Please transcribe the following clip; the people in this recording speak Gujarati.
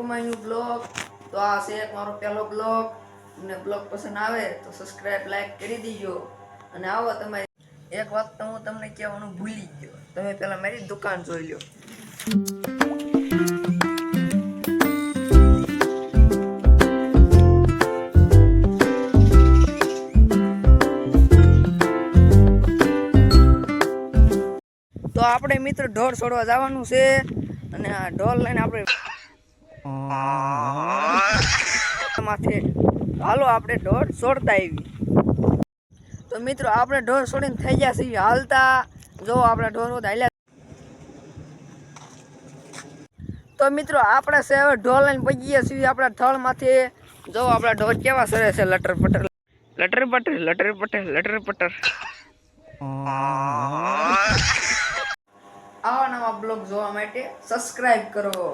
To my new blog. તો આ છે એક મારો પહેલો બ્લોગ। તમને બ્લોગ પસંદ આવે તો સબસ્ક્રાઇબ લાઈક કરી દીજો। અને આવો તમે એક વાત તો હું તમને કહેવાનું ભૂલી ગયો, તમે પહેલા મારી દુકાન જોઈ લો। તો આપણે મિત્ર ઢોર છોડવા જવાનું છે અને આ ઢોર લઈને આપણે માથે હાલો આપણે ઢોર છોડતા આવી। તો મિત્રો આપણે ઢોર છોડીને થઈ ગયા છીએ હાલતા। જો આપણા ઢોર હાલ્યા। તો મિત્રો આપણે છે હવે ઢોર લઈને પગીએ છીએ આપણા થળમાંથી। જો આપણા ઢોર કેવા સરે છે, લટર પટર લટર પટર લટર પટર લટર પટર। આવા નવા બ્લોગ જોવા માટે સબસ્ક્રાઇબ કરો।